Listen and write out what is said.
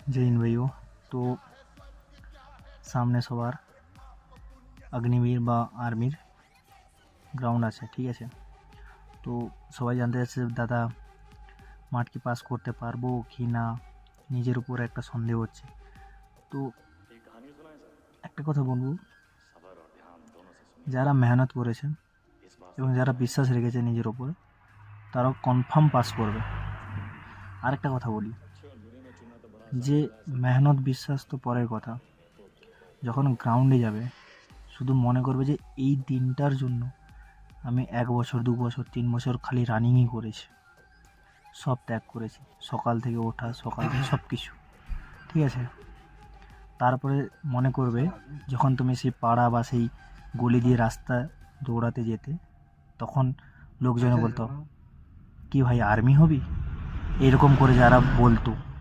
जय हिंद भाइयों। तो সামনে সবার অগ্নিবীর বা আর্মির গ্রাউন্ড আছে, ঠিক আছে। তো সবাই জানতে চাচ্ছে দাদা মাঠ কি পাস করতে পারবো কি না, নিজের উপর একটা সন্দেহ হচ্ছে। তো একটা কথা বলবো, যারা মেহনত করেছে এবং যারা বিশ্বাস রেখেছে নিজের উপরে তারা কনফার্ম পাস করবে। আরেকটা কথা বলি, যে মেহনত বিশ্বাস তো পরের কথা, যখন গ্রাউন্ডে যাবে শুধু মনে করবে যে এই দিনটার জন্য আমি 1 বছর 2 বছর 3 বছর খালি রানিংই করেছি, সব ত্যাগ করেছি, সকাল থেকে ওঠা, সকাল থেকে সব কিছু, ঠিক আছে। তারপরে মনে করবে যখন তুমি সেই পাড়া বা সেই গলি দিয়ে রাস্তা দৌড়াতে যেতে, তখন লোকজনে বলতো কি ভাই আর্মি হবি, এরকম করে যারা বলতো,